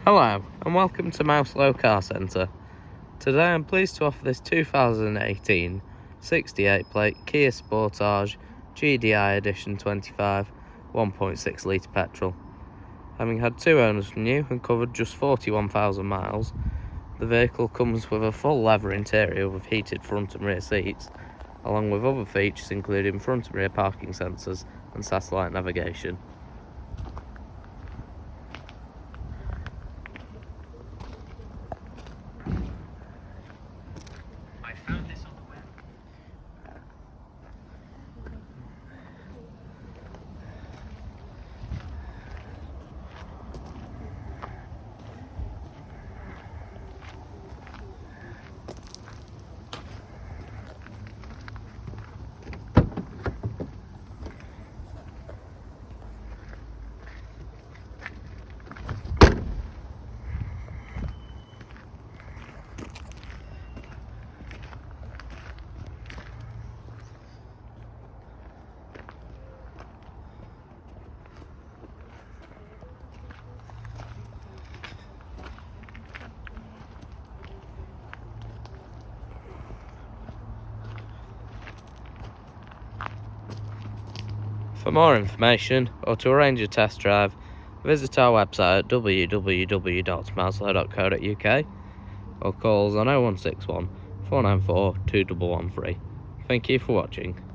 Hello and welcome to Mouselow Car Centre. Today I'm pleased to offer this 2018 68 plate Kia Sportage GDi Edition 25 1.6 litre petrol. Having had two owners from new and covered just 41,000 miles, the vehicle comes with a full leather interior with heated front and rear seats, along with other features including front and rear parking sensors and satellite navigation. I found this on the web. For more information or to arrange a test drive, visit our website at www.mouselow.co.uk or call us on 0161 494 2113. Thank you for watching.